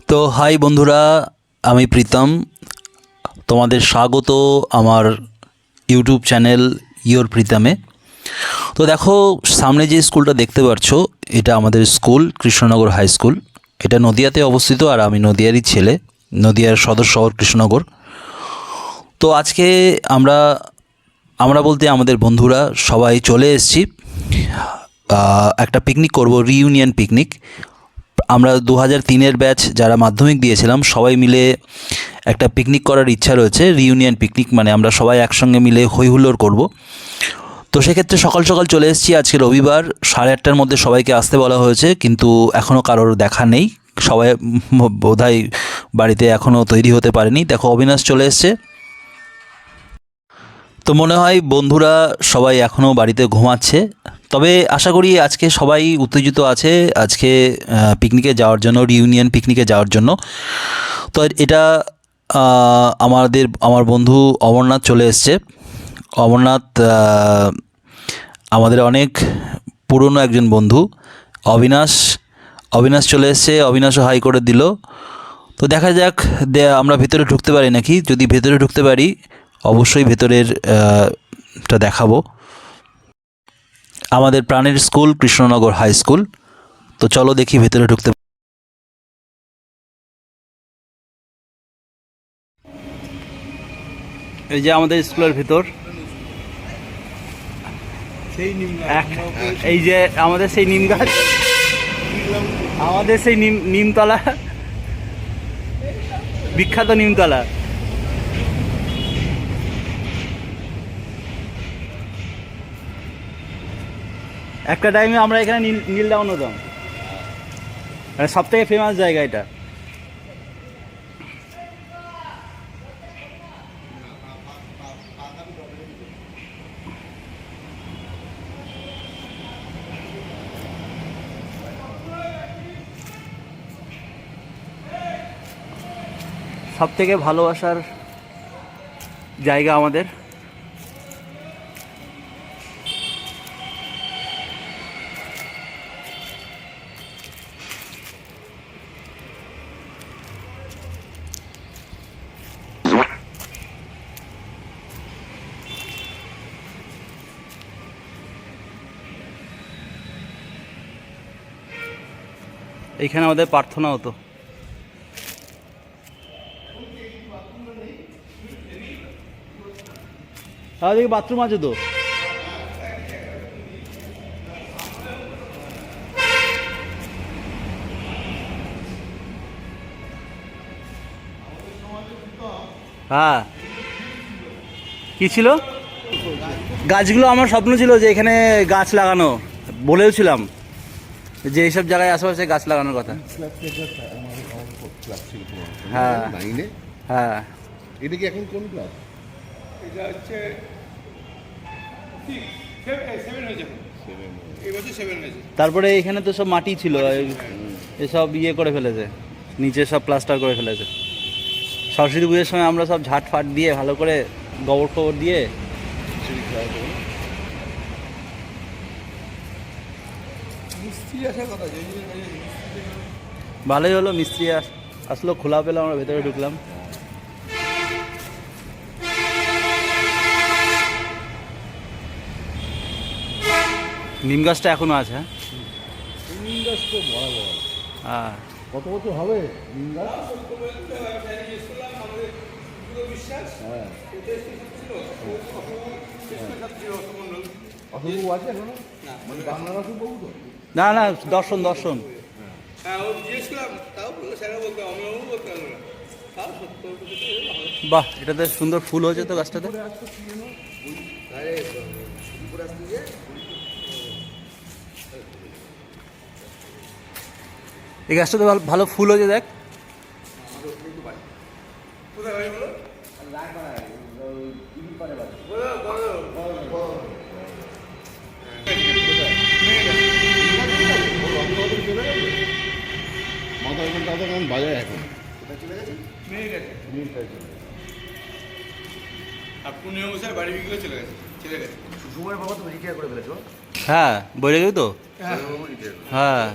তো হাই বন্ধুরা, আমি প্রীতম। তোমাদের স্বাগত আমার ইউটিউব চ্যানেল ইয়োর প্রীতমে। তো দেখো, সামনে যে স্কুলটা দেখতে পাচ্ছ, এটা আমাদের স্কুল কৃষ্ণনগর হাই স্কুল। এটা নদিয়াতে অবস্থিত, আর আমি নদিয়ারই ছেলে, নদিয়ার সদর শহর কৃষ্ণনগর। তো আজকে আমরা আমরা বলতে আমাদের বন্ধুরা সবাই চলে এসেছি, একটা পিকনিক করব, রিইউনিয়ন পিকনিক। আমরা 2003-এর ব্যাচ যারা মাধ্যমিক দিয়েছিলাম সবাই মিলে একটা পিকনিক করার ইচ্ছা রয়েছে। রিইউনিয়ন পিকনিক মানে আমরা সবাই একসঙ্গে মিলে হই হুল্লোড় করব। তো সেক্ষেত্রে সকাল সকাল চলে এসেছি। আজকে রবিবার, 8:30-টার মধ্যে সবাইকে আসতে বলা হয়েছে, কিন্তু এখনও কারোর দেখা নেই। সবাই বোধহয় বাড়িতে এখনও তৈরি হতে পারেনি। দেখো, অবিনাশ চলে এসছে। তো মনে হয় বন্ধুরা সবাই এখনও বাড়িতে ঘুমাচ্ছে। তবে আশা করি আজকে সবাই উত্তেজিত আছে আজকে পিকনিকে যাওয়ার জন্য, রিইউনিয়ন পিকনিকে যাওয়ার জন্য। তো এটা আমার বন্ধু অমরনাথ চলে এসছে। অমরনাথ আমাদের অনেক পুরনো একজন বন্ধু। অবিনাশ চলে এসছে, অবিনাশও হাই করে দিল। তো দেখা যাক আমরা ভেতরে ঢুকতে পারি নাকি। যদি ভেতরে ঢুকতে পারি অবশ্যই ভেতরের টা দেখাবো। আমাদের প্রাণের স্কুল কৃষ্ণনগর হাই স্কুল। তো চলো দেখি ভেতরে ঢুকতে। এই যে আমাদের স্কুলের ভেতর, এই যে আমাদের সেই নিম গাছ, আমাদের সেই নিমতলা, বিখ্যাত নিমতলা। একটা টাইমে আমরা এখানে নীল ডাউন হতাম, মানে সব থেকে ফেমাস জায়গা এটা। সব থেকে ভালোবাসার জায়গা আমাদের। এইখানে আমাদের প্রার্থনা হতো। দেখি বাথরুম আছে তো। হ্যাঁ, কি ছিল? গাছগুলো আমার স্বপ্ন ছিল যে এখানে গাছ লাগানো, বলেও ছিলাম যে এইসব জায়গায় আশেপাশে গাছ লাগানোর কথা। হ্যাঁ হ্যাঁ। এটা কি এখন কোন ক্লাস? এটা হচ্ছে তারপরে এখানে তো সব মাটি ছিল, এসব ইয়ে করে ফেলেছে, নিচে সব প্লাস্টার করে ফেলেছে। সরস্বতী পুজোর সময় আমরা সব ঝাট ফাট দিয়ে ভালো করে গোবর ফোবর দিয়ে। মিস্ত্রি আসার কথা, ভালোই হলো, মিস্ত্রি আসলো, খোলা পেলাম, আমরা ভেতরে ঢুকলাম। নিম গাছটা এখনো আছে। হ্যাঁ, নিম গাছ তো বড় বড়। হ্যাঁ। কত বছর হবে নিম গাছ? হ্যাঁ, অসুবিধা আছে এখনো? মানে বাংলার অসুবিধা তো? না না, দর্শন দর্শন। বাহ, এটাতে সুন্দর ফুল হয়েছে তো গাছটাতে। এই গাছটাতে ভালো ফুল হয়েছে, দেখ। মাথা এখন তাদের এখন বাজায় এখন বাড়ি বিক্রি চলে গেছে, চলে গেছে। সুকুমার বাবা তুমি রিটায়ার করে ফেলেছো? হ্যাঁ, বলে গেলি তো। হ্যাঁ,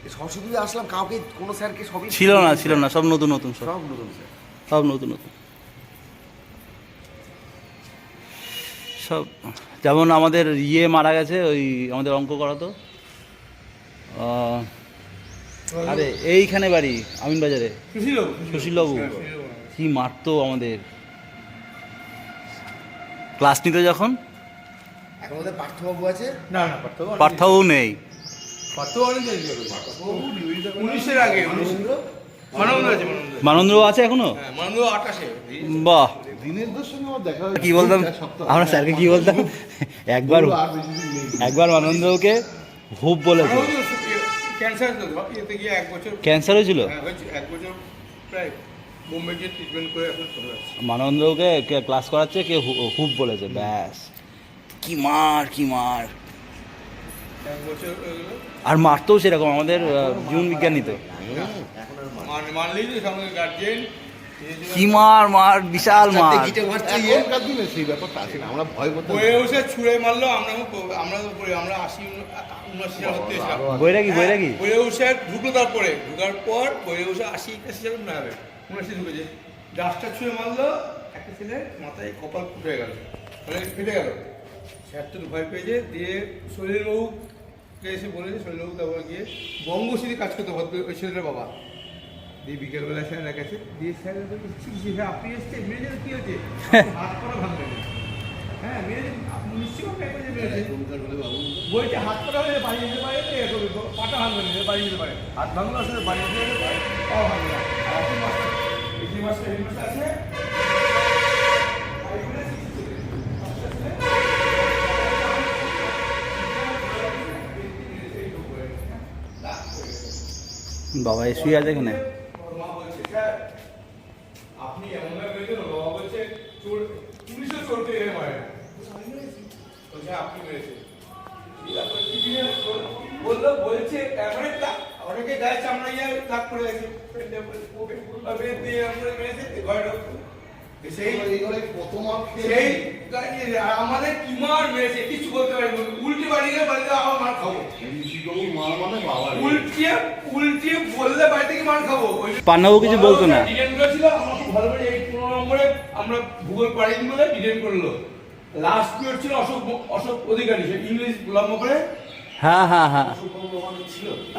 এই সরস্বতী পুজো আসলাম, কাউকে কোনো স্যারকে সবই ছিল না সব নতুন নতুন সব সব নতুন স্যার। সব নতুন নতুন সব। যেমন আমাদের মারা গেছে, ওই আমাদের অঙ্ক করাতো, আরে এইখানে বাড়ি আমিনবাজারে, সুশীলবাবু কি মারতো আমাদের ক্লাস নিতে যখন। এখন ওদের পার্থবাবু আছে। না পার্থবাবু নেই, উনিশের আগে মানন্দ আছে, মানন্দ্র আছে এখনো। মানন্দ 28-এ। বাহ, দিনেরদের সঙ্গে আমার দেখা কি বলতাম আমরা স্যারকে, কি বলতাম একবার আর বেশি দিন নেই। একবার মানন্দ্রকে হুপ বলেছে। ক্যান্সার তো এতে গিয়ে 1 বছর ক্যান্সার হয়েছিল, হয়েছে, 1 বছর প্রায় বোম্বে গিয়ে ট্রিটমেন্ট করে এখন চলে আসছে। মানন্দ্রকে ক্লাস করাচ্ছে, কে হুপ বলেছে, ব্যাস কি মার কি মার। 1 বছর হয়ে গেলো। আর মারতেও সেরকম, আমাদের জীবন বিজ্ঞানী তো মানলেই তো সঙ্গে গার্জেন কি মার বিশাল মার। গিটে মারছে এখনকার দিনে সেই ব্যাপারটা আছে না, আমরা ভয় করতাম। বয়ে বসে ছুঁড়ে মারলো। আমরা তো পড়ি, আমরা 80-79 সাল হতে এসেছিলাম। বৈরাগী বয়ে বসে ঢুকলো, তারপরে ঢুকার পর বয়ে বসে 80-81 সাল না হবে, 79 ঢুকেছে। ডাস্টার ছুঁড়ে মারলো, একটা ছেলে মাথায় কপাল ফুটে গেল, মানে ফেটে গেল। স্যার তো ভয় পেয়েছে, দিয়ে শৈলেনবাবুকে এসে বলেছে, শৈলেনবাবু তারপরে গিয়ে বঙ্গশ্রী কাজ করতে ওই ছেলেটার বাবা। দিয়ে বিকেলবেলা স্যার গেছে, দিয়ে স্যার হ্যাঁ আপনি এসছেন, মেয়েদের কী হয়েছে? হাত করা ভাঙবে না। হ্যাঁ মেয়েদের নিশ্চয়ই মেরেছে, বইটা হাত করা হলে বাড়ি যেতে পারে, পাটা ভাঙবে না, বাড়ি যেতে পারে। হাত ভাঙলো আসলে বাড়ি যেতে পারে, পাও ভাঙবে না। আর আপনি মাস্টার, এই মাস্টার হেডমাস্টার আছে, বাবা শুয়ে আছে এখানে। মা বলছে, স্যার আপনি এমনভাবে মেরেছেন, বাবা বলছে চোর, পুলিশও চোরকে এনে মারে না। বলছে আপনি মেরেছেন। বললো, বলছে অনেকে গায়ে চামড়া ইয়ে দাগ পড়ে গেছে, দিয়ে আমরা মেরেছে ঘরে ঢুকতো। সেই কত মার সেই আমাদের কি মার মেরেছে কিছু বলতে পারি, উল্টে বাড়ি গেলে বাড়িতে আবার মার খাবো। মার মানে বাবা উল্টে বললে বাড়ি থেকে মার খাবো। পান্নাবু কিছু বলতো না। ডিজাইন করেছিল, আমার খুব ভালো করে 15 নম্বরে আমরা ভূগোল পাড়িনি বলে ডিজাইন করলো। লাস্ট পিরিয়ড ছিল অশোক অধিকারী, সে ইংলিশ লম্বা করে। হ্যাঁ হ্যাঁ হ্যাঁ,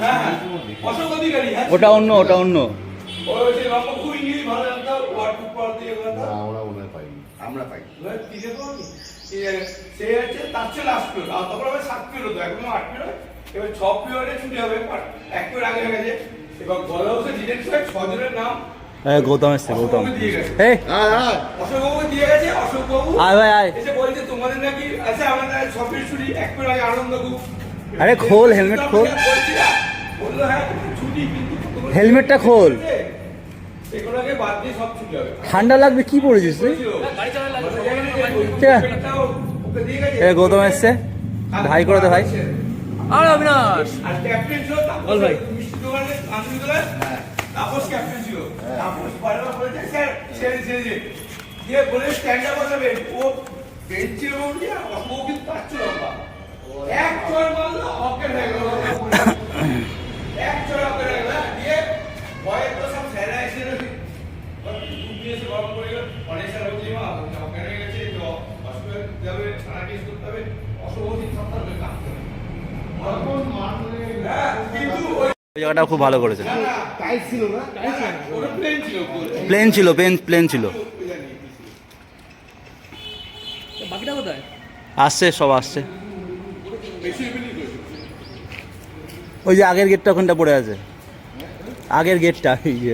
হ্যাঁ অশোক অধিকারী, হ্যাঁ ওটা অন্য ওই যে লম্বা খুব ইংলিশ ভালো জানতো, ওয়ার্ড বুক পড়াতে এগুলো তো আমরা মনে হয় পাইনি। আমরা পাই। সে হচ্ছে তার চেয়ে লাস্ট পিরিয়ড, আর তারপর আবার 7 পিরিয়ড হতো, এখন 8 পিরিয়ড। এবার 6 পিরিয়ডে ছুটি হবে, 1 পিরিয়ড আগে হয়ে গেছে। এবার গলা বসে ডিটেক্ট করে 6 জনের নাম গৌতম এসছে, গৌতম দিয়ে গেছে। এই অশোকবাবুকে দিয়ে গেছে, অশোকবাবু আয় ভাই আয়। এসে বলছে তোমাদের নাকি আছে, আমাদের সবের ছুটি, 1 পিরিয়ড আগে আনন্দ খুব। আরে খোল, হেলমেট খোল, বলছি না, বললো হ্যাঁ ছুটি, কিন্তু তোমাদের হেলমেটটা খোল। এগুলোকে বাদ দিয়ে সব ছুটি হবে। ঠান্ডা লাগবে, কি পড়েছিস তুই? ওকে দিয়ে গেছে। গৌতম এসছে, ভাই করে দে ভাই। আর অবিনাশ আর ক্যাপ্টেন ছিল বল ভাই, মিষ্টি দোকানে আনন্দ দোকানে তাপস ক্যাপ্টেন ছিল। তাপস বারবার বলেছে স্যার ছেড়ে দিয়ে বলে স্ট্যান্ড আপ হবে, ও বেঞ্চের উপর দিয়ে ও কিন্তু পাচ্ছ লম্বা, এক চড় মারলো অজ্ঞান হয়ে গেল, এক চড় অজ্ঞান হয়ে গেল। দিয়ে ভয়ে তো সব স্যাররা এসে এসে গরম করে গেল, অনেক স্যার বলছি মা অজ্ঞান হয়ে গেছে, তো হসপিটাল যাবে, থানা কেস করতে হবে, অসুবিধা সপ্তাহ হয়ে কাঁদতে হবে। কিন্তু ওই ওই জায়গাটা খুব ভালো করেছে। টাইট ছিল না, ওটা প্লেন ছিল, প্লেন ছিল। বাকিটা কোথায়? আসছে, সব আসছে। বেশি বিলি করেছে। ওই যে আগের গেটটা ওখানটা পড়ে আছে, আগের গেটটা এই যে।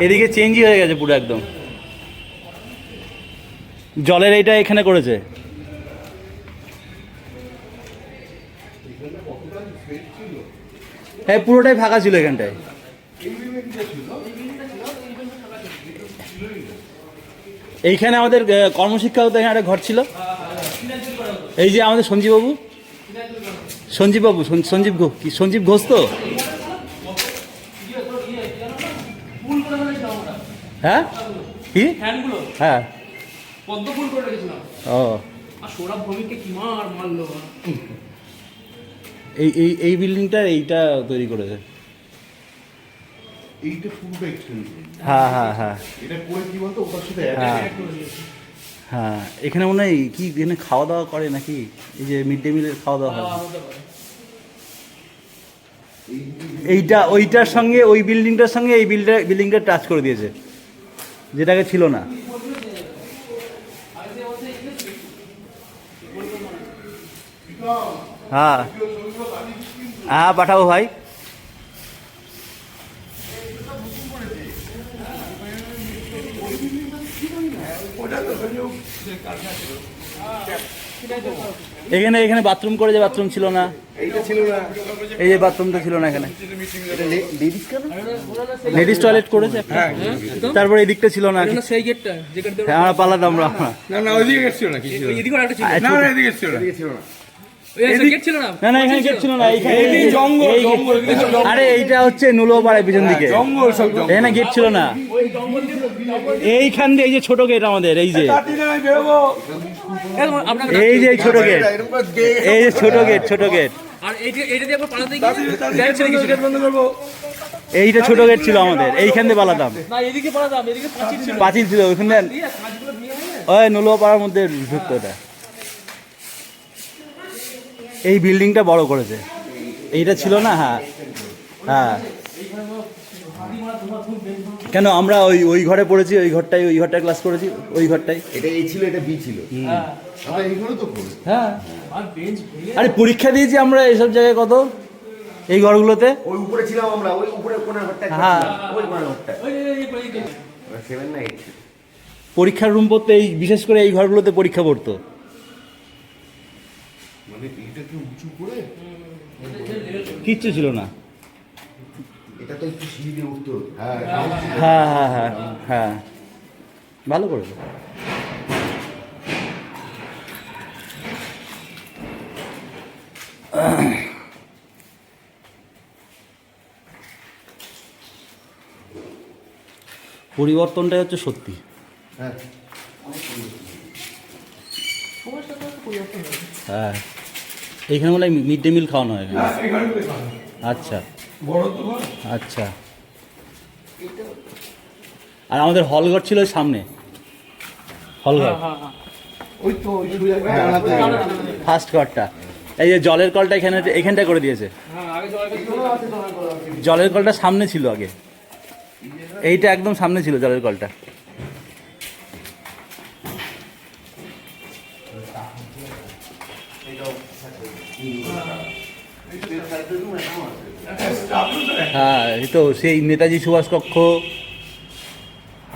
এদিকে চেঞ্জই হয়ে গেছে পুরো একদম, জলের এইটা এখানে করেছে। হ্যাঁ পুরোটাই ফাঁকা ছিল এখানটায়। এইখানে আমাদের কর্মশিক্ষা হতো, এখানে একটা ঘর ছিল। এই যে আমাদের সঞ্জীববাবু, সঞ্জীব ঘোষ তো। হ্যাঁ কি ফ্যানগুলো হ্যাঁ পদ্ম ফুল করে রেখেছিলাম। ও আর সৌরভ ভৌমিককে কি মারলো। এই বিল্ডিংটা এইটা তৈরি করেছে। এইটা পুরোটা এক্সটেন্ড হ্যাঁ হ্যাঁ হ্যাঁ এটা করে কি বলতো ওটার সাথে হ্যাঁ হ্যাঁ এখানে মনে হয় কি এখানে খাওয়া দাওয়া করে নাকি, এই যে মিড ডে মিলের খাওয়া দাওয়া হয়। এইটা ওইটার সঙ্গে ওই বিল্ডিংটার সঙ্গে এই বিল্ডিংটা টাচ করে দিয়েছে, যেটাকে ছিল না। হ্যাঁ হ্যাঁ পাঠাবো ভাই। এখানে এখানে বাথরুম করে যে বাথরুম ছিল না, এইটা ছিল না, এই যে বাথরুমটা ছিল না এখানে, এটা লেডিস কেন? লেডিস টয়লেট করেছে। তারপরে এই দিকটা ছিল না, এটা সেই গেটটা যে গেট দিয়ে হ্যাঁ আমরা পালাতাম আমরা। না না ওইদিকে গেছিল না, কি ছিল? এদিকে একটা ছিল। না না এদিকে ছিল না। এদিকে ছিল না। ওই গেট ছিল না। না না এখানে গেট ছিল না, এইখানে এই জঙ্গল, এই- জঙ্গল, এদিকে সব জঙ্গল। আরে এইটা হচ্ছে নুলোপাড়ার পিছন দিকে, জঙ্গল সব জঙ্গল। এখানে গেট ছিল না। ওই জঙ্গল দিয়ে এইখান দিয়ে এই যে ছোট গেট আমাদের, এই যে তাড়াতাড়ি আমি বেরোবো। আপনার এই যে এই ছোট গেট, এরকম করে দিয়ে এই যে ছোট গেট, ছোট গেট, আর এইটা দিয়ে একবার পালাতে তাড়াতাড়ি গিয়ে তাড়াতাড়ি গেট বন্ধ করবো। এইটা ছোট গেট ছিল আমাদের, এইখান দিয়ে পালাতাম। না এদিকে পালাতাম, এদিকে পাঁচিল ছিল। পাঁচিল ছিল ওইখানে, দিয়ে কাঁচগুলো দিয়ে ওই নুলোপাড়ার মধ্যে ঢুকতো ওটা। এই বিল্ডিংটা বড় করেছে, এইটা ছিল না। হ্যাঁ হ্যাঁ কেন আমরা ওই ওই ঘরে পড়েছি, ওই ঘরটায় ক্লাস করেছি, ওই ঘরটাই। এটা এই ছিল, এটা বি ছিল। আমরা এইগুলো তো করি হ্যাঁ আর বেঞ্চ ভেঙে আরে পরীক্ষা দিয়েছি আমরা এইসব জায়গায় কত, এই ঘরগুলোতে। ওই উপরে ছিলাম আমরা, ওই উপরে কোণের ঘরটা, হ্যাঁ। ওই কোণের ঘরটা। ওই 7 না 8 পরীক্ষার রুম পড়তে এই বিশেষ করে এই ঘরগুলোতে পরীক্ষা পড়তো। মানে এইটাকে উঁচু করে কিচ্ছু ছিল না। এটা তো একটু সিঁড়ি দিয়ে উঠতে হতো। হ্যাঁ, হ্যাঁ হ্যাঁ হ্যাঁ হ্যাঁ ভালো করেছে। পরিবর্তনটাই হচ্ছে সত্যি। হ্যাঁ। হ্যাঁ এইখানে বলে মিড ডে মিল খাওয়ানো হয় এখানে। এই ঘরগুলো ভালো। আচ্ছা বড় তো ঘর। আচ্ছা। আর আমাদের হলঘর ছিল ওই সামনে, হলঘর ওই তো ওই সোজা জানাতে ফার্স্ট ঘরটা। এই যে জলের কলটা এখানটা করে দিয়েছে, হ্যাঁ আগে জল জলের কলটা সামনে ছিল আগে, এইটা একদম সামনে ছিল জলের কলটা। হ্যাঁ এই তো সেই নেতাজি সুভাষ কক্ষ,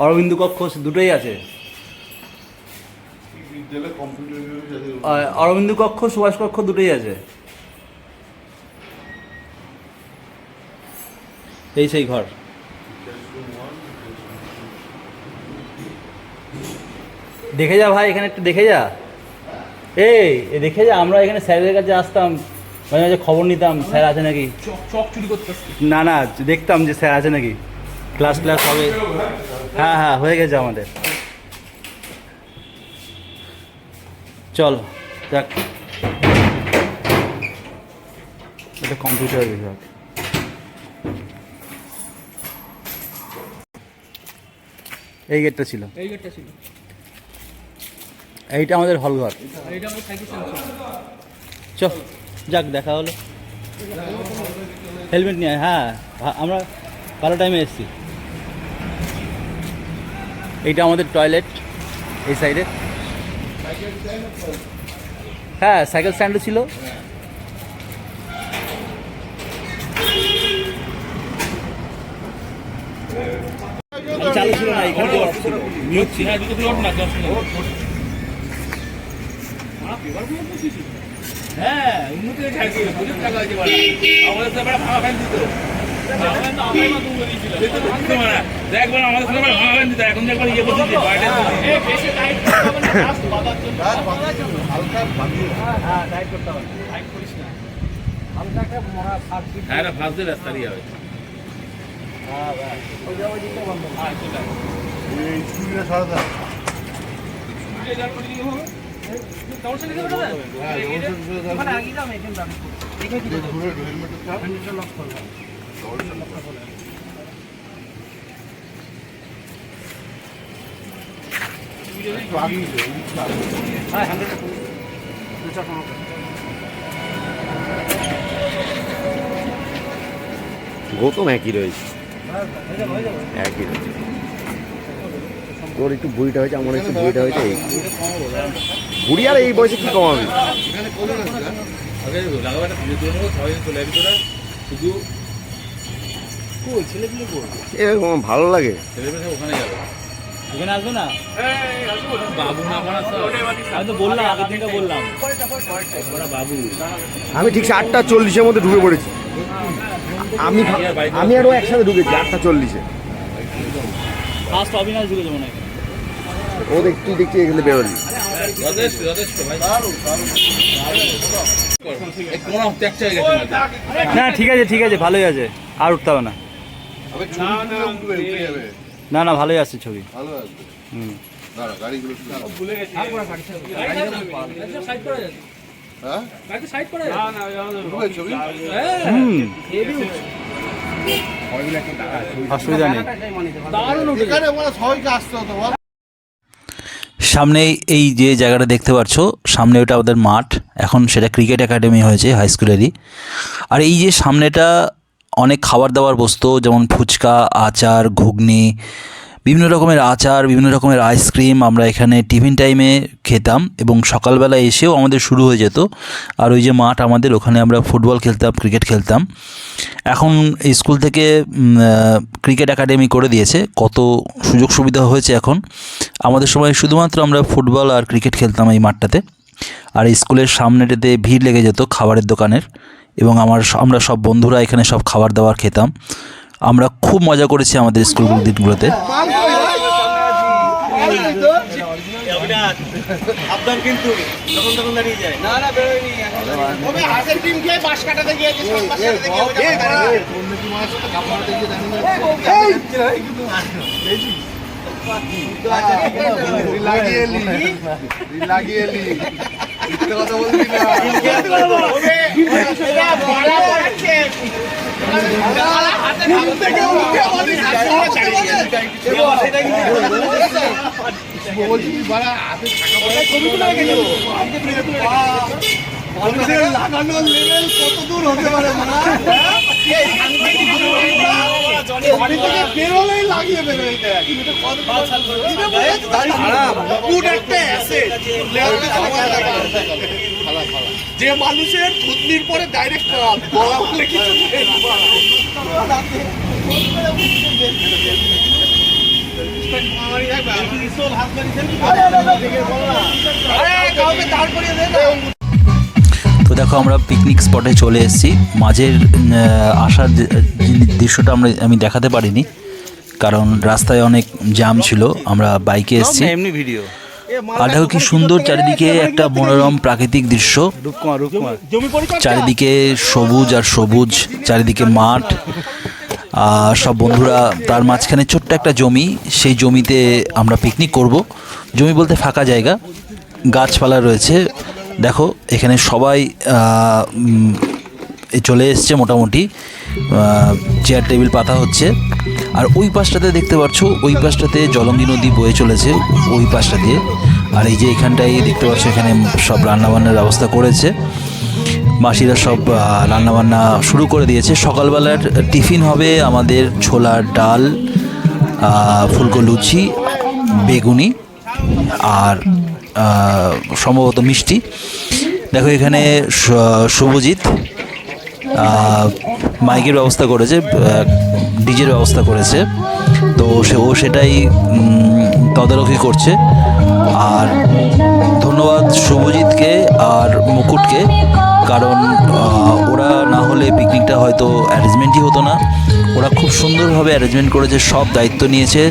অরবিন্দু কক্ষ দুটোই আছে। বিদ্যালয় কম্পিউটার যাদের অরবিন্দু কক্ষ, সুভাষ কক্ষ দুটোই আছে। এই সেই ঘর। দেখে যা ভাই, এখানে একটু দেখে যা। এই দেখে যা, আমরা এখানে স্যারের কাছে আসতাম, মাঝে মাঝে খবর নিতাম স্যার আছে নাকি। চক চুরি করতে আসছে। না না দেখতাম যে স্যার আছে নাকি, ক্লাস হবে। হ্যাঁ হ্যাঁ হয়ে গেছে আমাদের। চল যাক, এটা কম্পিউটার বিভাগ। এই গেটটা ছিল, এই গেটটা ছিল, এইটা আমাদের হলঘর। আর এটা আমার সাইকেল স্ট্যান্ড ছিল। চ যাক দেখা হলো। হেলমেট নিয়ে আয়। হ্যাঁ আমরা ভালো টাইমে এসেছি। এইটা আমাদের টয়লেট এই সাইডে। হ্যাঁ সাইকেল স্ট্যান্ডও ছিল। চালু ছিল না, এখানে মিউট ছিল। হ্যাঁ দুটো প্লট না 10 মিনিট। হ্যাঁ উন্নতি হয়েছে আর কি, প্রচুর টাকা হয়েছে বলা। আমাদের সাথে বড় ভাঙা ফ্যান দিত। ভাঙা তো আমার মতো বলে দিয়েছিল। দেখতে পারা দেখ বল আমাদের সাথে বড় ভাঙা ফ্যান দিত, এখন দেখবার ইয়ে করতে দিতে বাইরে। এ বেশি টাইট করতে হবে না, কাজ বাঁধার জন্য। হালকা বাঁধিয়ে হ্যাঁ টাইট করতে হবে। টাইট করিস না। হালকা একটা মরা ফাঁক দিতে। হ্যাঁ এটা ফাঁস দিয়ে রাস্তা দিয়ে হবে। এই স্কুলটা সারাটা গৌতম একই রয়েছে, একই রয়েছে। তোর একটু বুড়িটা হয়েছে, আমার একটু বুড়িটা হয়েছে। এই বুড়ি আর এই বয়সে কি কমাবি? এখানে কজন আছে না? শুধু এরকম ভালো লাগে। এখানে আসবে না বাবু না আমি তো বললাম আগের দিনটা বললাম বাবু। আমি ঠিক 8:40-এর মধ্যে ঢুকে পড়েছি। আমি আরও একসাথে ঢুকেছি 8:40-এ। ফার্স্ট অবিনাশ ঢুকে যাবো না ও দেখ, তুই দেখছি এখানে বেরোলি। যথেষ্ট যথেষ্ট ভাই কোনো ত্যাগটা হয়ে গেছে না ঠিক আছে, ঠিক আছে, ভালোই আছে, আর উঠতে হবে না। আবে ছবি তুলে উঠবে, উঠে যাবে। না না, ভালোই আছে ছবি। ভালো আসবে। হুম। দাঁড়া, গাড়িগুলো তুলে দাও। ভুলে গেছি সাইড করা যাবে হ্যাঁ? গাড়ি সাইড করা যাবে উঠবে ছবি? হুম, অসুবিধা নেই। দারুণ উঠে এখানে বলে সবাইকে আসতে হতো বল। সামনে এই যে জায়গাটা দেখতে পাচ্ছ, সামনে ওটা আমাদের মাঠ, এখন সেটা ক্রিকেট একাডেমি হয়েছে হাই স্কুলেরই। আর এই যে সামনেটা অনেক খাবার দাবার বসতো, যেমন ফুচকা, আচার, ঘুগনি, বিভিন্ন রকমের আচার, বিভিন্ন রকমের আইসক্রিম আমরা এখানে টিফিন টাইমে খেতাম এবং সকালবেলা এসেও আমাদের শুরু হয়ে যেত। আর ওই যে মাঠ আমাদের, ওখানে আমরা ফুটবল খেলতাম, ক্রিকেট খেলতাম। এখন এই স্কুল থেকে ক্রিকেট একাডেমি করে দিয়েছে, কত সুযোগ সুবিধা হয়েছে এখন। আমাদের সময় শুধুমাত্র আমরা ফুটবল আর ক্রিকেট খেলতাম এই মাঠটাতে। আর এই স্কুলের সামনেটাতে ভিড় লেগে যেত খাবারের দোকানের, এবং আমরা সব বন্ধুরা এখানে সব খাবার দাবার খেতাম। আমরা খুব মজা করেছি আমাদের স্কুল দিনগুলোতে। আপনার কিন্তু যখন তখন দাঁড়িয়ে যায়। না না, বেরোয়নি এখন। হাতের টিম খেয়ে পাশ কাটাতে গিয়েছে, সব পাশ কাটাতে গিয়ে কন্যাকি মাছ কাপড় দিয়ে লাগিয়ে এলি মিথ্যে কথা বলবি না। বলছি বাড়া হাতে লাগানোর লেভেল কত দূর হতে পারে বেরোলেই লাগিয়ে বেরোয়। যে মানুষের থুতনির পরে ডাইরেক্ট বলা বলে কিছু তো দেখো, আমরা পিকনিক স্পটে চলে এসেছি। মাঝের আসার দৃশ্যটা আমি দেখাতে পারিনি, কারণ রাস্তায় অনেক জ্যাম ছিল, আমরা বাইকে এসেছি। এমনি ভিডিও। আর দেখো কি সুন্দর চারিদিকে একটা মনোরম প্রাকৃতিক দৃশ্য, চারিদিকে সবুজ আর সবুজ, চারিদিকে মাঠ, সব বন্ধুরা, তার মাঝখানে ছোট্ট একটা জমি, সেই জমিতে আমরা পিকনিক করব। জমি বলতে ফাঁকা জায়গা, গাছপালা রয়েছে। দেখো এখানে সবাই চলে এসছে, মোটামুটি চেয়ার টেবিল পাতা হচ্ছে। আর ওই পাশটাতে দেখতে পাচ্ছ, ওই পাশটাতে জলঙ্গি নদী বয়ে চলেছে ওই পাশটা দিয়ে। আর এই যে এখানটাই দেখতে পাচ্ছ, এখানে সব রান্নাবান্নার ব্যবস্থা করেছে, মাসিরা সব রান্নাবান্না শুরু করে দিয়েছে। সকালবেলার টিফিন হবে আমাদের ছোলার ডাল, ফুলকো লুচি, বেগুনি আর সম্ভবত মিষ্টি। দেখো এখানে শুভজিৎ মাইকের ব্যবস্থা করেছে, ডিজের ব্যবস্থা করেছে, তো ও সেটাই তদারকি করছে। আর ধন্যবাদ শুভজিৎকে আর মুকুটকে, কারণ ওরা না হলে পিকনিকটা হয়তো অ্যারেঞ্জমেন্টই হতো না। ওরা খুব সুন্দরভাবে অ্যারেঞ্জমেন্ট করেছে, সব দায়িত্ব নিয়েছে।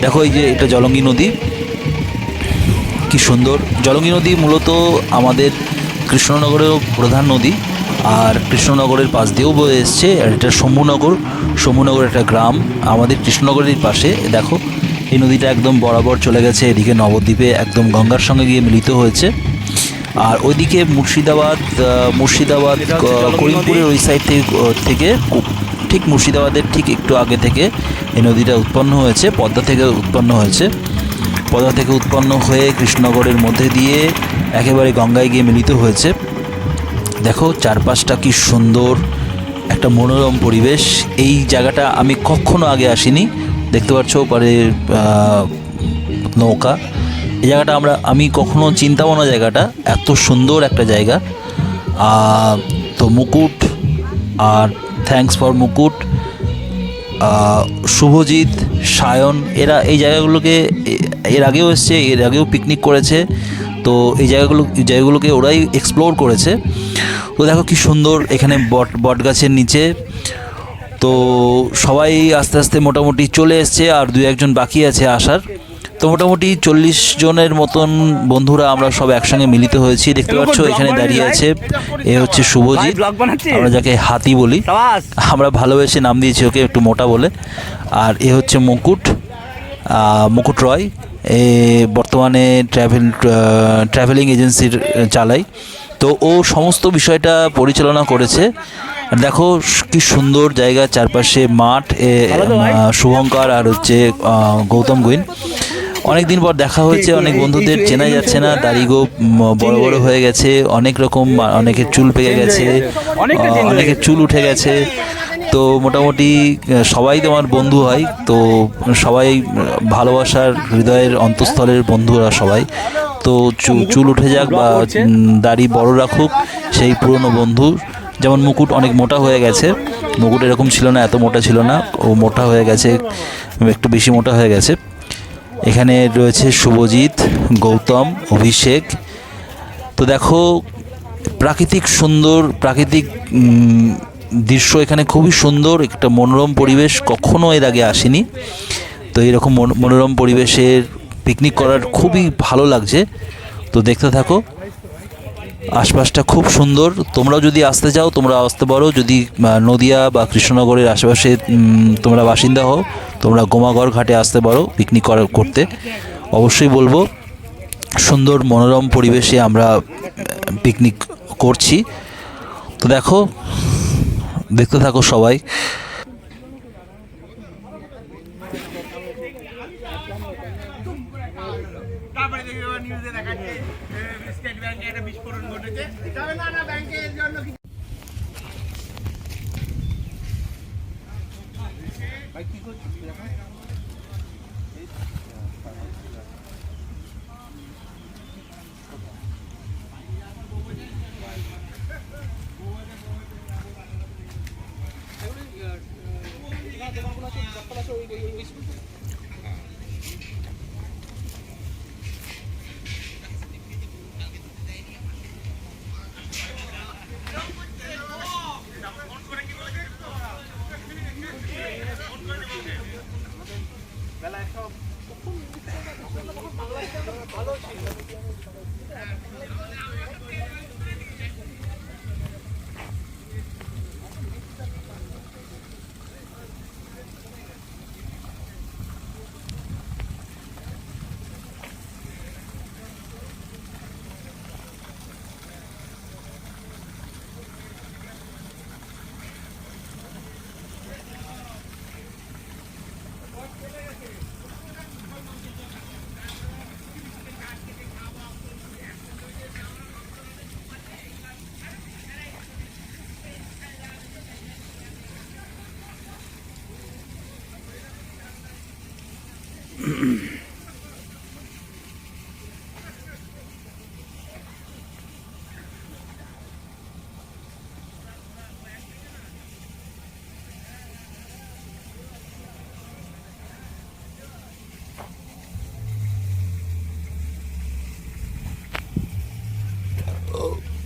দেখো এই যে এটা জলঙ্গি নদী, কি সুন্দর। জলঙ্গি নদী মূলত আমাদের কৃষ্ণনগরেও প্রধান নদী, আর কৃষ্ণনগরের পাশ দিয়েও বয়ে এসছে। আর এটা শম্ভুনগর, সমুনগর একটা গ্রাম, আমাদের কৃষ্ণনগরের পাশে। দেখো এই নদীটা একদম বরাবর চলে গেছে এদিকে নবদ্বীপে, একদম গঙ্গার সঙ্গে গিয়ে মিলিত হয়েছে। আর ওইদিকে মুর্শিদাবাদ করিমপুরের ওই সাইড থেকে ঠিক মুর্শিদাবাদের ঠিক একটু আগে থেকে এই নদীটা উৎপন্ন হয়েছে, পদ্মা থেকে উৎপন্ন হয়েছে। পদ্মা থেকে উৎপন্ন হয়ে কৃষ্ণনগরের মধ্যে দিয়ে একেবারে গঙ্গায় গিয়ে মিলিত হয়েছে। দেখো চারপাশটা কি সুন্দর, একটা মনোরম পরিবেশ। এই জায়গাটা আমি কখনো আগে আসিনি। দেখতে পাচ্ছ ওপারে নৌকা। এই জায়গাটা আমি কখনো চিন্তাও না, জায়গাটা এত সুন্দর একটা জায়গা। তো মুকুট, আর থ্যাঙ্কস ফর মুকুট, শুভজিৎ, সায়ন, এরা এই জায়গাগুলোকে এর আগেও এসছে, এর আগেও পিকনিক করেছে। তো এই জায়গাগুলোকে ওরাই এক্সপ্লোর করেছে। তো দেখো কি সুন্দর এখানে বট গাছের নিচে। তো সবাই আস্তে আস্তে মোটামুটি চলে এসছে, আর 2-1 বাকি আছে আসার। তো মোটামুটি 40 জনের মতন বন্ধুরা আমরা সব একসঙ্গে মিলিত হয়েছি। দেখতে পাচ্ছ এখানে দাঁড়িয়ে আছে, এ হচ্ছে শুভজিৎ, আমরা যাকে হাতি বলি, আমরা ভালোবেসে নাম দিয়েছি ওকে একটু মোটা বলে। আর এ হচ্ছে মুকুট রয়, এ বর্তমানে ট্রাভেলিং এজেন্সির চালাই। তো ও সমস্ত বিষয়টা পরিচালনা করেছে। দেখো কি সুন্দর জায়গা, চারপাশে মাঠ। শুভঙ্কর আর হচ্ছে গৌতম গুইন, অনেক দিন পর দেখা হয়েছে, অনেক বন্ধুদের চেনা যাচ্ছে না, দাড়িগো বড় বড় হয়ে গেছে, অনেক রকম, অনেকের চুল পেকে গেছে, অনেকের চুল উঠে গেছে। তো মোটামুটি সবাই তোমার বন্ধু হয়। তো সবাই ভালোবাসার হৃদয়ের অন্তঃস্থলের বন্ধুরা সবাই। তো চুল উঠে যাক বা দাড়ি বড় রাখুক সেই পুরনো বন্ধু। যেমন মুকুট অনেক মোটা হয়ে গেছে, মুকুট এরকম ছিল না, এত মোটা ছিল না, ও মোটা হয়ে গেছে, একটু বেশি মোটা হয়ে গেছে। এখানে রয়েছে শুভজিৎ, গৌতম, অভিষেক। তো দেখো প্রাকৃতিক দৃশ্য এখানে খুবই সুন্দর, একটা মনোরম পরিবেশ, কখনো এর আগে আসিনি। তো এরকম মনোরম পরিবেশের পিকনিক করার খুবই ভালো লাগছে। তো দেখতে থাকো, আশপাশটা খুব সুন্দর। তোমরাও যদি আসতে চাও তোমরা আসতে পারো। যদি নদিয়া বা কৃষ্ণনগরের আশেপাশে তোমরা বাসিন্দা হও, তোমরা গোমাগড় ঘাটে আসতে পারো পিকনিক করতে। অবশ্যই বলবো, সুন্দর মনোরম পরিবেশে আমরা পিকনিক করছি। তো দেখতে থাকো সবাই। তারপরে দেখি নিউজে দেখাচ্ছে স্টেট ব্যাংকে একটা বিস্ফোরণ ঘটেছে। না ব্যাংকের জন্য ভাই কি করছিস দেখো।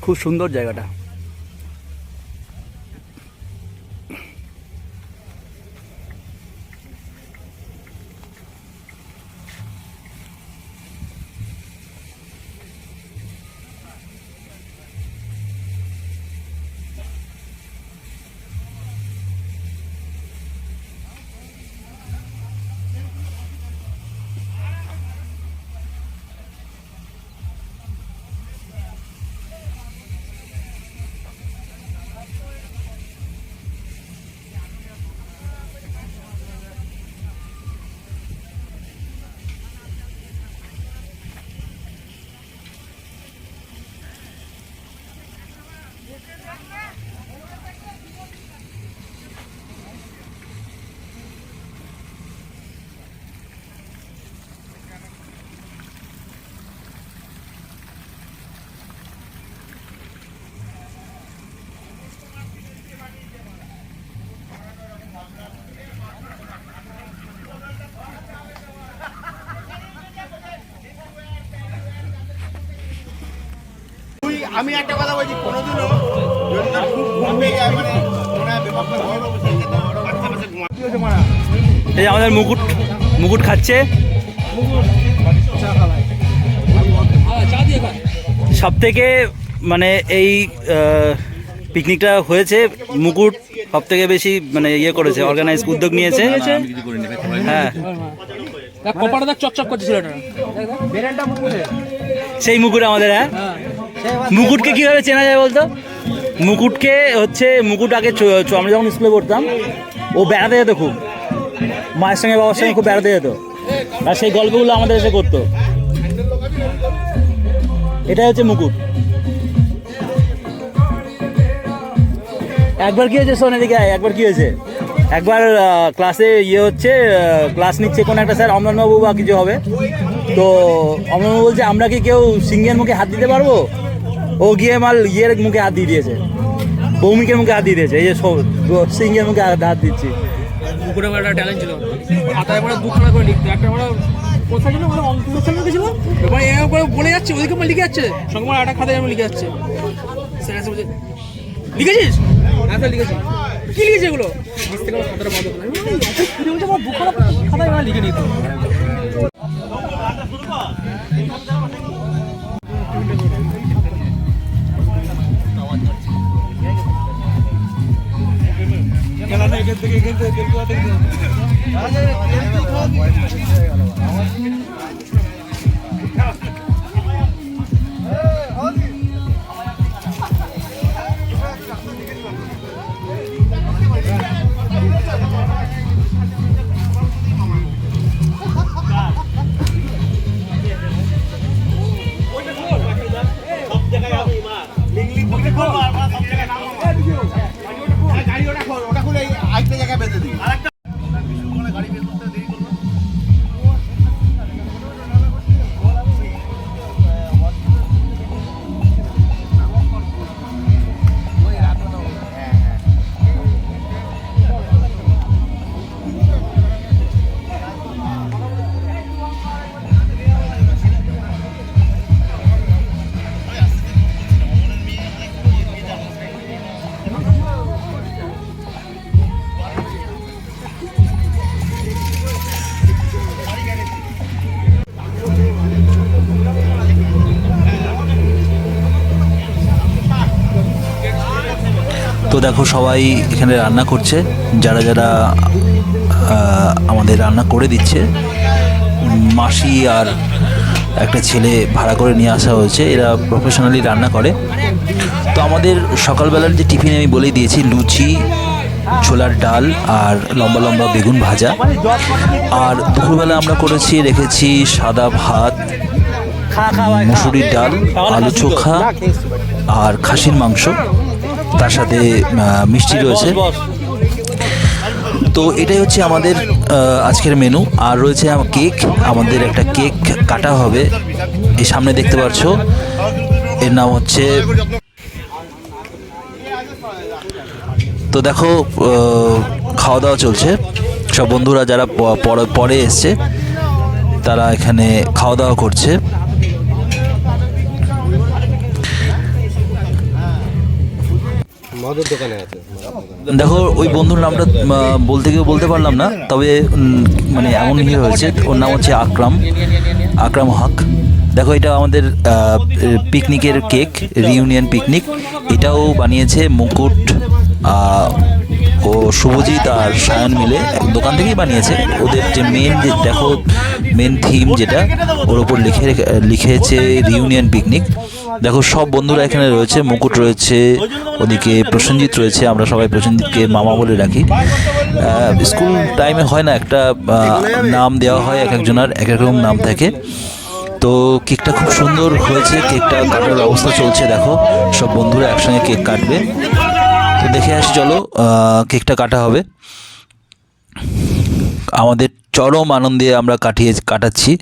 খুব সুন্দর জায়গাটা। আমি একটা কথা বলছি, কোনোদিনও যদি না খুব ঘুম পেয়ে যায়, মানে মনে হয় ব্যাপারটা ভয় পাবো, সেই ক্ষেত্রে ওরা বাচ্চা বাচ্চা ঘুমা। কি হয়েছে মারা? এই যে আমাদের মুকুট খাচ্ছে। সব থেকে মানে এই পিকনিকটা হয়েছে, মুকুট সব থেকে বেশি মানে ইয়ে করেছে, অর্গানাইজ উদ্যোগ নিয়েছে। হ্যাঁ, কপাটা চকচক করছে ছেলেটা। সেই মুকুট আমাদের। হ্যাঁ, মুকুটকে কিভাবে চেনা যায় বলতো? মুকুটকে হচ্ছে, মুকুট আগে আমরা যখন স্কুলে পড়তাম, ও বেড়াতে যেত খুব, মায়ের সঙ্গে বাবার সঙ্গে খুব বেড়াতে যেত, আর সেই গল্পগুলো আমাদের এসে করতো। এটাই হচ্ছে মুকুট। একবার কি হয়েছে, শোন এদিকে আয়, একবার কি হয়েছে, একবার ক্লাসে ইয়ে হচ্ছে, ক্লাস নিচ্ছে কোনো একটা স্যার, অমলানবাবু বা কিছু হবে, তো অমলানবাবু বলছে আমরা কি কেউ সিংহের মুখে হাত দিতে পারবো? ও গিয়ে মাল ইয়ের মুখে হাত দিয়ে দিয়েছে, ভৌমিকের মুখে হাত দিয়ে দিয়েছে, এই যে সিংহের মুখে হাত দিচ্ছি। মুকুটের একটা ট্যালেন্ট ছিল, খাতায় পরে দুখানা করে লিখতে, একটা আমরা কোথায় ছিল, আমরা অঙ্কুর গেছিল, এবার এরকম করে বলে যাচ্ছে, ওইদিকে আমার লিখে যাচ্ছে, সঙ্গে আমার একটা খাতায় আমার লিখে যাচ্ছে। স্যার এসে বলছে, লিখেছিস? হ্যাঁ স্যার লিখেছি। কি লিখেছে এগুলো? নিচ থেকে আমার খাতাটা বন্ধ করে, আমার দুখানা খাতায় আমার লিখে নিত। গাড়ি ওটা খুলে আরেকটা জায়গায় বেঁধে দিই। তো দেখো সবাই এখানে রান্না করছে, যারা যারা আমাদের রান্না করে দিচ্ছে, মাসি আর একটা ছেলে ভাড়া করে নিয়ে আসা হয়েছে, এরা প্রফেশনালি রান্না করে। তো আমাদের সকালবেলার যে টিফিনে আমি বলেই দিয়েছি, লুচি, ছোলার ডাল আর লম্বা লম্বা বেগুন ভাজা। আর দুপুরবেলা আমরা রেখেছি সাদা ভাত, মুসুরির ডাল, আলু চোখা আর খাসির মাংস, তার সাথে মিষ্টি রয়েছে। তো এটাই হচ্ছে আমাদের আজকের মেনু। আর রয়েছে কেক, আমাদের একটা কেক কাটা হবে, এই সামনে দেখতে পাচ্ছ, এর নাম হচ্ছে। তো দেখো খাওয়া দাওয়া চলছে, সব বন্ধুরা যারা পরে এসছে তারা এখানে খাওয়া দাওয়া করছে। দেখো ওই বন্ধুর নামটা বলতে পারলাম না, তবে মানে এমন ইয়ে হয়েছে, ওর নাম হচ্ছে আকরাম হক। দেখো এটা আমাদের পিকনিকের কেক, রিউনিয়ন পিকনিক, এটাও বানিয়েছে মুকুট ও শুভজিৎ আর সায়ন মিলে, দোকান থেকেই বানিয়েছে। ওদের যে মেন থিম যেটা, ওর ওপর লিখেছে রিউনিয়ন পিকনিক। দেখো সব বন্ধুরা এখানে রয়েছে, মুকুট রয়েছে, ওদিকে প্রসেনজিৎ রয়েছে, আমরা সবাই প্রসেনজিৎকে মামা বলে রাখি। স্কুল টাইমে হয় না, একটা নাম দেওয়া হয়, এক একজনের এক এক রকম নাম থাকে। তো কেকটা খুব সুন্দর হয়েছে, কেকটা কাটার ব্যবস্থা চলছে। দেখো সব বন্ধুরা একসঙ্গে কেক কাটবে, তো দেখে আসি, চলো কেকটা কাটা হবে। আমাদের চরম আনন্দে আমরা কাটাচ্ছি।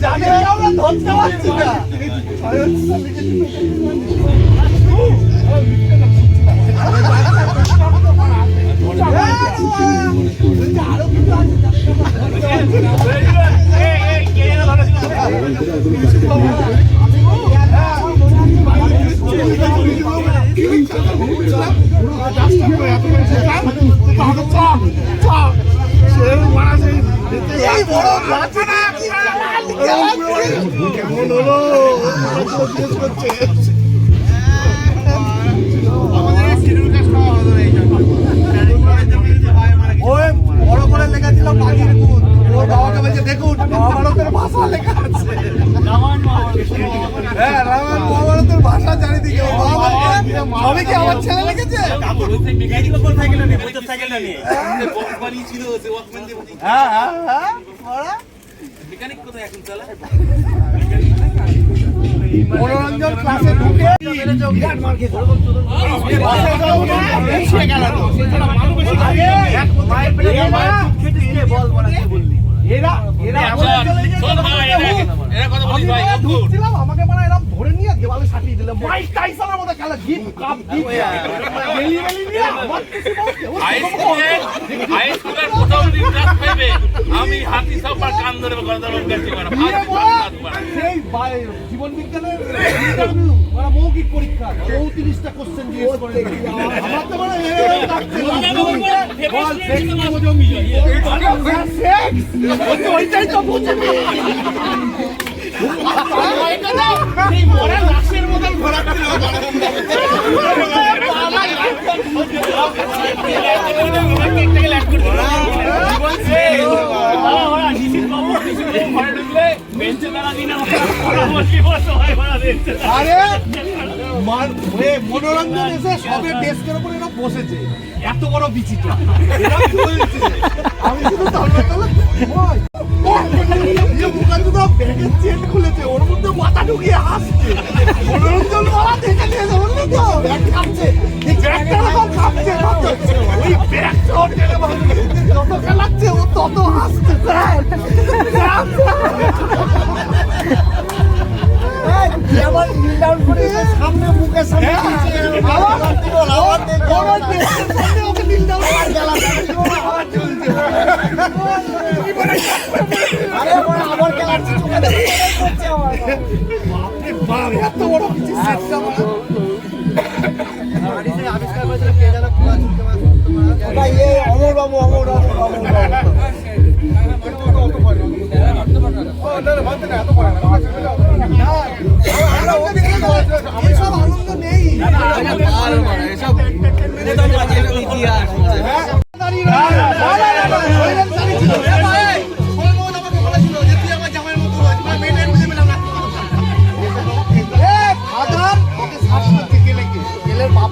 জানে আমরা ধরতে পারছি না এই বড় বাচ্চাটা কেমন হলো করছে ওই বড় করে লেখা ছিল পাখির কুল ওর বাবাকে বলছে দেখুন মহাভারতের ভাষা লেখা আছে হ্যাঁ রামায়ণ মহাভারতের ভাষা চারিদিকে ওর বাবা সবই কি আমার ছেলে লিখেছে হ্যাঁ হ্যাঁ হ্যাঁ মনোরঞ্জন ক্লাসে ঢুকে বিরাট মার খেতে আমাকে মানে এরকম ধরে নিয়ে দেওয়ালে সাটিয়ে দিল মাইক টাইসনের মতো খেলা গিফট কাপ গিফট আমি হাতি সব কান ধরে সেই জীবন বিজ্ঞানের ইন্টারভিউ মানে মৌখিক পরীক্ষা 34টা কোশ্চেন জিজ্ঞেস করে আমার তো মানে ওইটাই তো বুঝে মরা লাশের মতন ঘোরাচ্ছিল আরে মনোরঞ্জন এসে সবে ডেস্কের উপর এরা বসেছে এত বড় বিচিত্র এরা বলছে আমি শুধু ব্যাগের চেন খুলেছে ওর মধ্যে মাথা ঢুকিয়ে হাসছে মনোরঞ্জন মারা দেখে নিয়েছে বললি তো ব্যাগ খাচ্ছে ব্যাগটা এরকম খাচ্ছে ওই ব্যাগটা ওর টেনে ভাঙছে যত খেলাচ্ছে ও তত হাসছে আমার নীল ডাউন করে সামনে মুখের সামনে ওকে নীল ডাউন আর গেল আবার চলছে আরে বড় আবার খেলাচ্ছে চোখে দেখছে আমার বাপরে বাপ এত বড় কিছু সেটটা আবিষ্কার করেছিল কে জানো খোলা চুক্তি ওটা অমর বাবু এসব আনন্দ নেই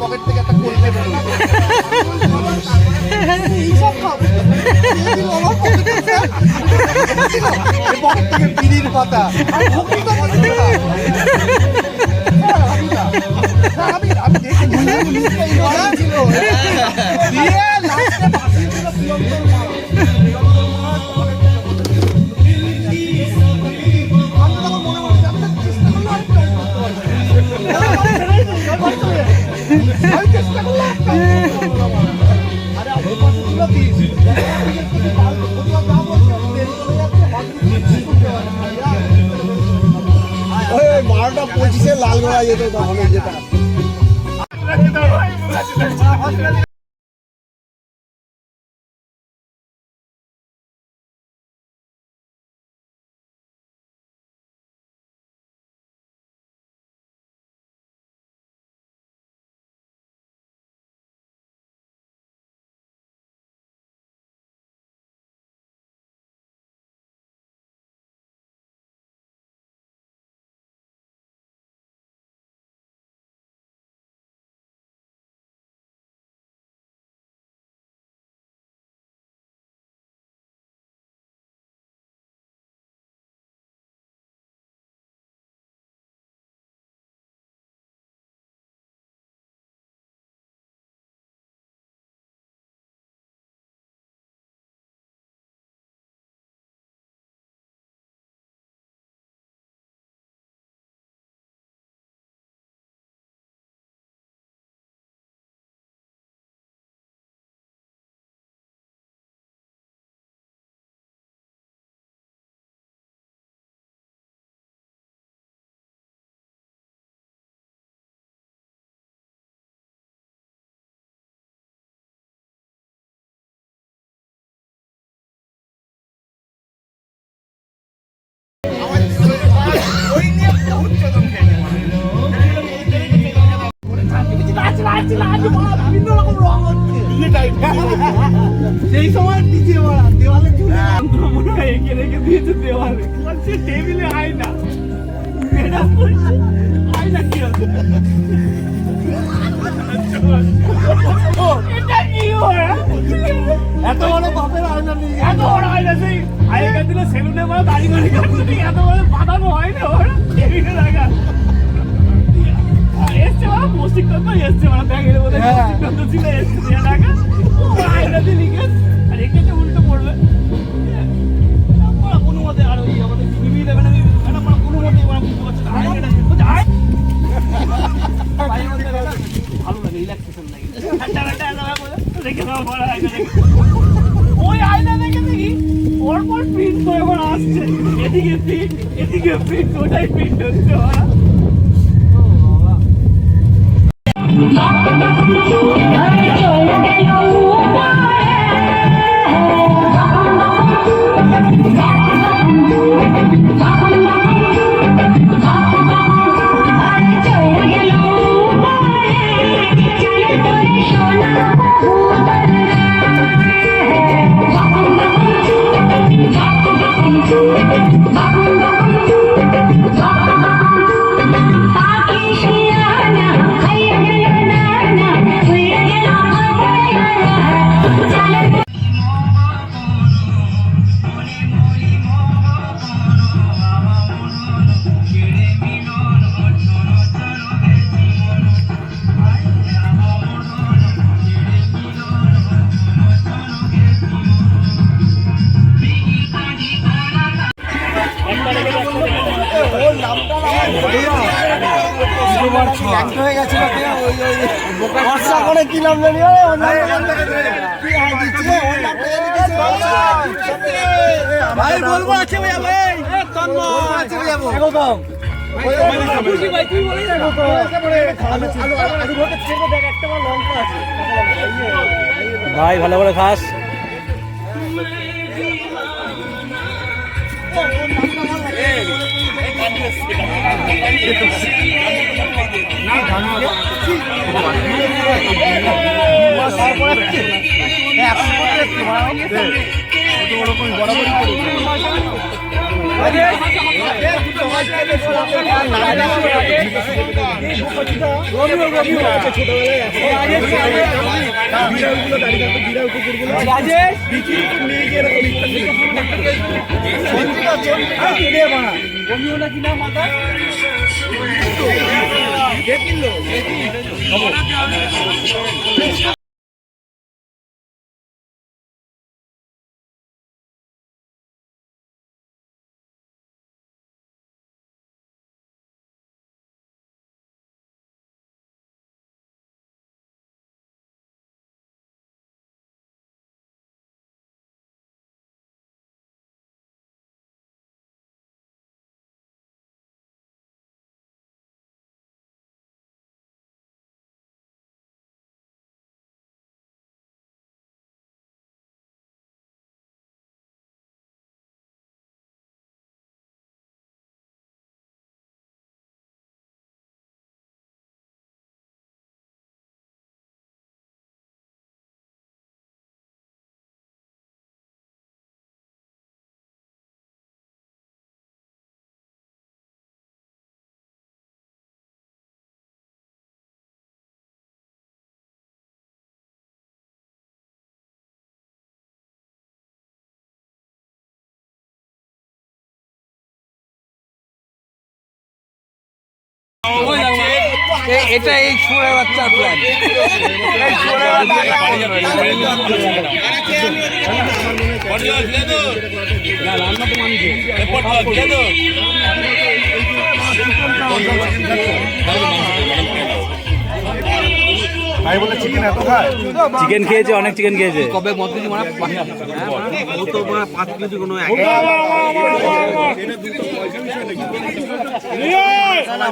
পকেট থেকে একটা করবে বিড়ির পাতা আমি দেখে চেষ্টা করলাম আরে 12:25 লালগোলা যেত তখন যেটা বিভিন্ন রকম রং হচ্ছে সেই সময় নিচে মারা দেওয়ালে ঝুলে মনে হয় এঁকে রেখে দিয়েছে দেওয়ালে সে টেবিলে আয়না আয়না কি হচ্ছে এটা কি ওরা এত বড় বাপের আয়না নিয়ে এত বড় আয়না সেই আগেকার দিনে সেলুনে মানে দাড়ি করে কাটছে ঠিক এত বড় বাঁধানো হয় না ওরা টেবিলে রাখা এসছে মানে পৌষ্টিক তত্ত্ব এসছে মানে ব্যাগের মধ্যে পৌষ্টিক তত্ত্ব ছিল এসছে দিয়ে রাখা আয়না দিয়ে লিখে আর এঁকেতে উল্টো পড়বে কোনো মতে আর ওই আমাদের টিভি দেবে না কোনো মতে বুঝতে পারছে না আয়নাটা ভালো লাগে রিল্যাক্সেশন লাগে রেখে দেওয়া বড় আয়না ওই আয়না দেখে দেখি পরপর প্রিন্ট করে এবার আসছে এদিকে প্রিন্ট ওটাই প্রিন্ট হচ্ছে ওরা বর্ষা করে কি নাম জানি ভাই বলবো আছে ভাই ভাই ভালো করে খাস। এটা এই ছোড়া বাচ্চার প্ল্যান ভাই বলে চিকেন এত খায় চিকেন খেয়েছে, অনেক চিকেন খেয়েছে। কবে মত কিছু মানে ও তো মানে 5 কেজি কোনো এক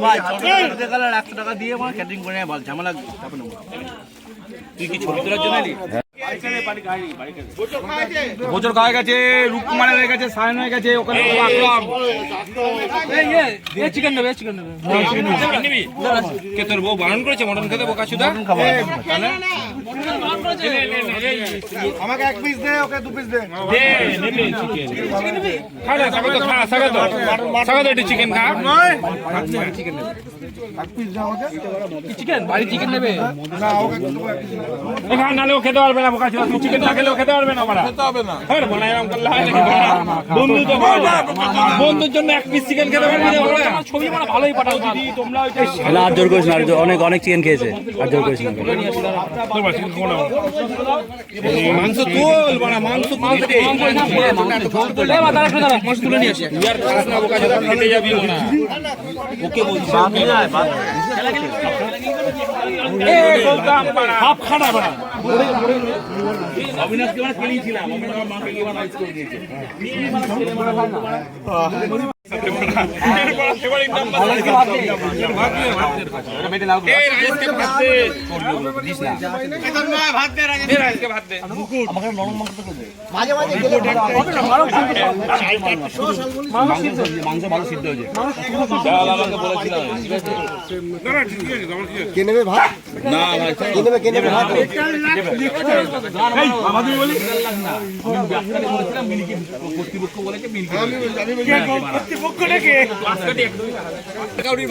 ভাই 100 টাকা দিয়ে মানে ক্যাটারিং করে বল ঝামেলা তারপরে তুই কি ছবি তোলার জন্য এলি? বছর খাওয়া গেছে, রূপকুমারের হয়ে গেছে, সায়ন হয়ে গেছে, ওখানে রাখলাম। চিকেন নেবে চিকেন নেবে নিবি? কে তোর বউ বারণ করেছে মটন খেতে? বোকা সুদা। আমাকে 1 পিস দে, ওকে 2 পিস দে। চিকেন খা। চিকেন বাড়ি চিকেন নেবে না, ওকে এখানে নালে ও খেতে পারবে না, বোকা সুদা। তুই চিকেন না খেলেও খেতে পারবে না। খেতে হবে না। বন্ধু তো বন্ধুর জন্য 1 পিস চিকেন খেতে পারবে না। ছবি মানে ভালোই পাঠাও দিদি তোমরা না আর জোর করিস না, অনেক অনেক চিকেন খেয়েছে, আর জোর করিস না। মাংস তোল বাড়া, মাংস তুলতে মাংস তুলে নিয়ে আসে। তুই আর খাস না, বোকা সুদা, খেতে যাবি না। ওকে বলছি হাফ খানা বাড়া। অবিনাশকে মানে খেলিয়েছিলাম, অবিনাশ মাকে এবার রাইস করে দিয়েছে। কে নেবে ভাত? কে নেবে ভাত?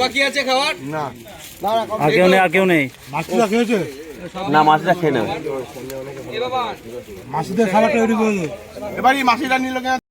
বাকি আছে খাওয়ার? আর কেউ নেই, আর কেউ নেই। মাছটা খেয়েছে? না মাছটা খেয়ে নেবে। মাছদের খাবারটা রেডি করে দে। এবারই মাছিটা নিল কেন?